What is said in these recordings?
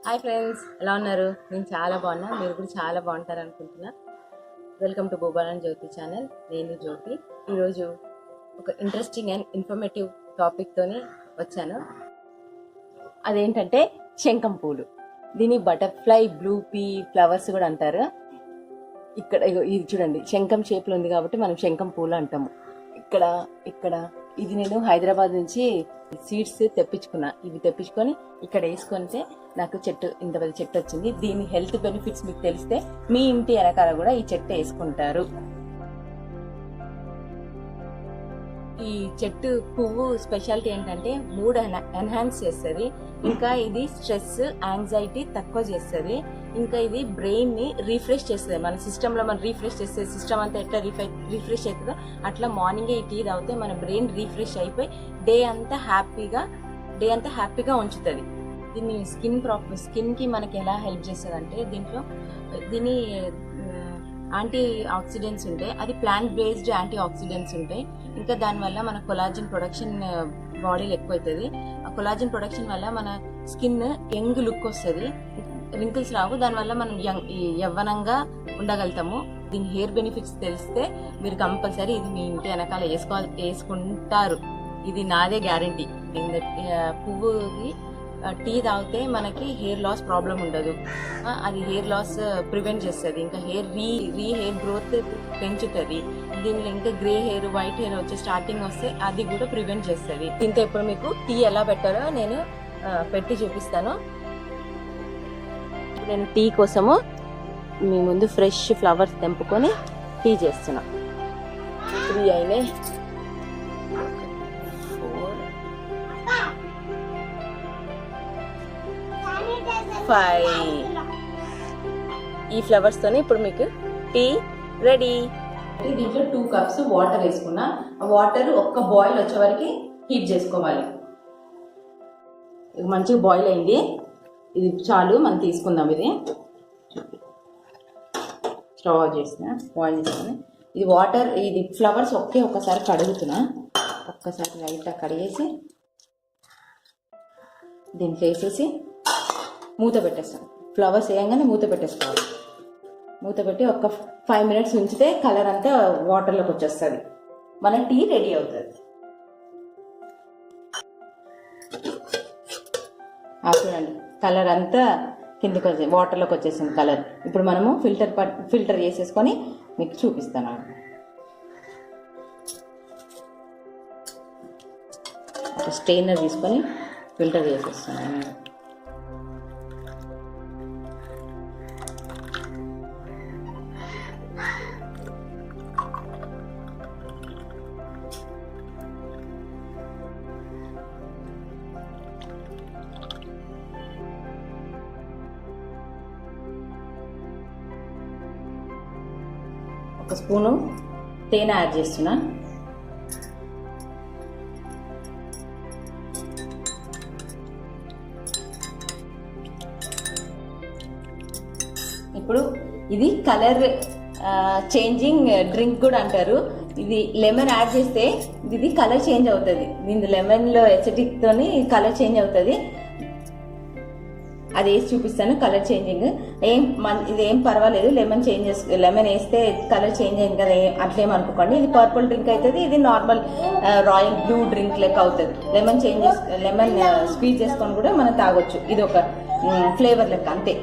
Hi friends, ఎలా ఉన్నారు? నేను చాలా బాగున్నా, మీరు కూడా చాలా బాగుంటారు అనుకుంటున్నా. Welcome to Bhubalan Jyothi channel. నేను జ్యోతి. ఈరోజు ఒక ఇంట్రెస్టింగ్ అండ్ ఇన్ఫర్మేటివ్ టాపిక్తోని వచ్చాను. అదేంటంటే శంఖం పూలు. దీన్ని బటర్ఫ్లై, బ్లూ పీ ఫ్లవర్స్ కూడా అంటారు. ఇక్కడ ఇది చూడండి, శంఖం షేప్లో ఉంది కాబట్టి మనం శంఖం పూలు అంటాము. ఇక్కడ ఇది నేను హైదరాబాద్ నుంచి సీడ్స్ తెప్పించుకున్నా. ఇవి తెప్పించుకొని ఇక్కడ వేసుకుంటే నాకు ఇంత పెద్ద చెట్టు వచ్చింది. దీని హెల్త్ బెనిఫిట్స్ మీకు తెలిస్తే మీ ఇంటి వెనకాల కూడా ఈ చెట్టు వేసుకుంటారు. ఈ చెట్టు పువ్వు స్పెషాలిటీ ఏంటంటే మూడ్ ఎన్హాన్స్ చేస్తుంది. ఇంకా ఇది స్ట్రెస్, యాంగ్జైటీ తక్కువ చేస్తుంది. ఇంకా ఇది బ్రెయిన్ ని రీఫ్రెష్ చేస్తుంది. మన సిస్టమ్ లో మనం రీఫ్రెష్ చేస్తే సిస్టమ్ అంతా ఎట్లా రీఫ్రెష్ అవుతుందో అట్లా మార్నింగే ఈ టీ తాగితే మన బ్రెయిన్ రీఫ్రెష్ అయిపోయి డే అంతా హ్యాపీగా ఉంచుతుంది. దీన్ని స్కిన్ కి మనకి ఎలా హెల్ప్ చేస్తుంది అంటే దీని యాంటీ ఆక్సిడెంట్స్ ఉంటాయి. అది ప్లాంట్ బేస్డ్ యాంటీ ఆక్సిడెంట్స్ ఉంటాయి. ఇంకా దానివల్ల మన కొలాజిన్ ప్రొడక్షన్ బాడీలో ఎక్కువ అవుతుంది. ఆ కొలాజిన్ ప్రొడక్షన్ వల్ల మన స్కిన్ యంగ్ లుక్ వస్తుంది, రింకిల్స్ రావు. దానివల్ల మనం యవ్వనంగా ఉండగలుగుతాము. దీని హెయిర్ బెనిఫిట్స్ తెలిస్తే మీరు కంపల్సరీ ఇది మీ ఇంటి వెనకాల వేసుకుంటారు. ఇది నాదే గ్యారంటీ. పువ్వుది టీ తాగితే మనకి హెయిర్ లాస్ ప్రాబ్లం ఉండదు. అది హెయిర్ లాస్ ప్రివెంట్ చేస్తుంది. ఇంకా హెయిర్ గ్రోత్ పెంచుతుంది. దీనిలో ఇంకా గ్రే హెయిర్, వైట్ హెయిర్ వచ్చే స్టార్టింగ్ వస్తే అది కూడా ప్రివెంట్ చేస్తుంది. దీంతో ఇప్పుడు మీకు టీ ఎలా పెట్టాలో నేను పెట్టి చూపిస్తాను. నేను టీ కోసము మీ ముందు ఫ్రెష్ ఫ్లవర్స్ తెంపుకొని టీ చేస్తున్నా. 3 అయినాయి, 5. ఈ ఫ్లవర్స్ తోనే ఇప్పుడు మీకు టీ రెడీ. దీంట్లో 2 కప్స్ వాటర్ వేసుకున్నా. వాటర్ ఒక్క బాయిల్ వచ్చే వరకు హీట్ చేసుకోవాలి. మంచిగా బాయిల్ అయింది, ఇది చాలు. మనం తీసుకుందాం. ఇది స్టవ్ ఆఫ్ చేసిన, బాయిల్ చేసుకుని ఇది ఫ్లవర్స్ ఒక్కసారి కడుగుతున్నా. ఒక్కసారి లైట్గా కడిగేసి దీంట్లో వేసేసి మూత పెట్టేస్తాం. ఫ్లవర్స్ వేయంగానే మూత పెట్టేసుకోవాలి. మూత పెట్టి 5 మినిట్స్ ఉంచితే కలర్ అంతా వాటర్లోకి వచ్చేస్తుంది. మన టీ రెడీ అవుతుంది. చూడండి, కలర్ అంతా కిందకి వాటర్లోకి వచ్చేసింది కలర్. ఇప్పుడు మనము ఫిల్టర్ చేసేసుకొని మీకు చూపిస్తాను. ఒక స్ట్రెయినర్ తీసుకొని ఫిల్టర్ చేసేస్తాను. ఒక స్పూను తేనె యాడ్ చేస్తున్నా. ఇప్పుడు ఇది కలర్ చేంజింగ్ డ్రింక్ కూడా అంటారు. ఇది లెమన్ యాడ్ చేస్తే ఇది కలర్ చేంజ్ అవుతుంది. దీని లెమన్లో ఎసిడిక్ తోని కలర్ చేంజ్ అవుతుంది. అది వేసి చూపిస్తాను. కలర్ చేంజింగ్ ఇదేం పర్వాలేదు. లెమన్ వేస్తే కలర్ చేంజ్ అయింది కదా, అట్లేం అనుకోకండి. ఇది పర్పుల్ డ్రింక్ అవుతుంది. ఇది నార్మల్ రాయల్ బ్లూ డ్రింక్ లెక్క అవుతుంది. లెమన్ స్క్వీజ్ చేసుకొని కూడా మనం తాగొచ్చు. ఇది ఒక ఫ్లేవర్ లెక్క, అంతే.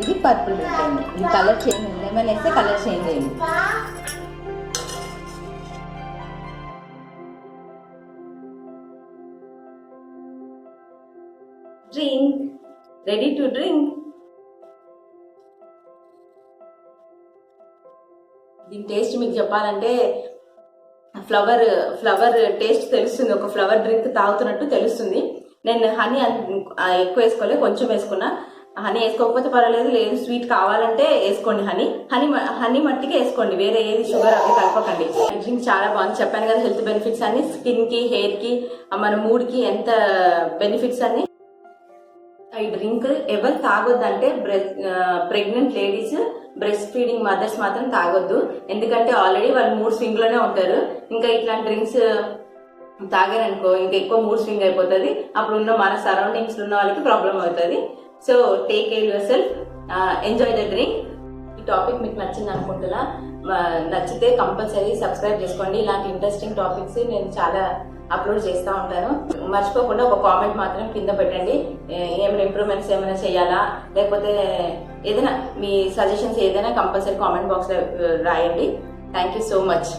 ఇది పర్పుల్ డ్రింక్ అయింది. ఇది కలర్ చేంజ్ అయింది. లెమన్ వేస్తే కలర్ చేంజ్ అయింది. Drink ready to drink. దీని టేస్ట్ మీకు చెప్పాలంటే ఫ్లవర్ టేస్ట్ తెలుస్తుంది. ఒక ఫ్లవర్ డ్రింక్ తాగుతున్నట్టు తెలుస్తుంది. నేను హనీ ఎక్కువ వేసుకోలే, కొంచెం వేసుకున్నా. హనీ వేసుకోకపోతే పర్వాలేదు, లేదు స్వీట్ కావాలంటే వేసుకోండి. హనీ మట్టికి వేసుకోండి, వేరే ఏది షుగర్ అవి కలపకండి. డ్రింక్ చాలా బాగుంది, చెప్పాను కదా హెల్త్ బెనిఫిట్స్ అన్ని, స్కిన్ కి, హెయిర్ కి, మన మూడ్ కి ఎంత బెనిఫిట్స్ అన్ని. ఈ డ్రింక్ ఎవరు తాగొద్దంటే pregnant ladies, breast feeding mothers మాత్రం తాగొద్దు. ఎందుకంటే ఆల్రెడీ వాళ్ళు మూడ్ స్వింగ్ లోనే ఉంటారు. ఇంకా ఇట్లాంటి డ్రింక్స్ తాగారనుకో ఇంకా ఎక్కువ మూడ్ స్వింగ్ అయిపోతుంది. అప్పుడు ఉన్న మన సరౌండింగ్స్ ఉన్న వాళ్ళకి ప్రాబ్లం అవుతుంది. So take care your self, enjoy the drink. ఈ టాపిక్ మీకు నచ్చింది అనుకుంటున్నా. నచ్చితే కంపల్సరీ సబ్స్క్రైబ్ చేసుకోండి. ఇలాంటి ఇంట్రెస్టింగ్ టాపిక్స్ నేను చాలా అప్లోడ్ చేస్తూ ఉంటాను. మర్చిపోకుండా ఒక కామెంట్ మాత్రం కింద పెట్టండి. ఏమైనా ఇంప్రూవ్మెంట్స్ ఏమైనా చేయాలా, లేకపోతే ఏదైనా మీ సజెషన్స్ ఏదైనా కంపల్సరీ కామెంట్ బాక్స్లో రాయండి. Thank you so much.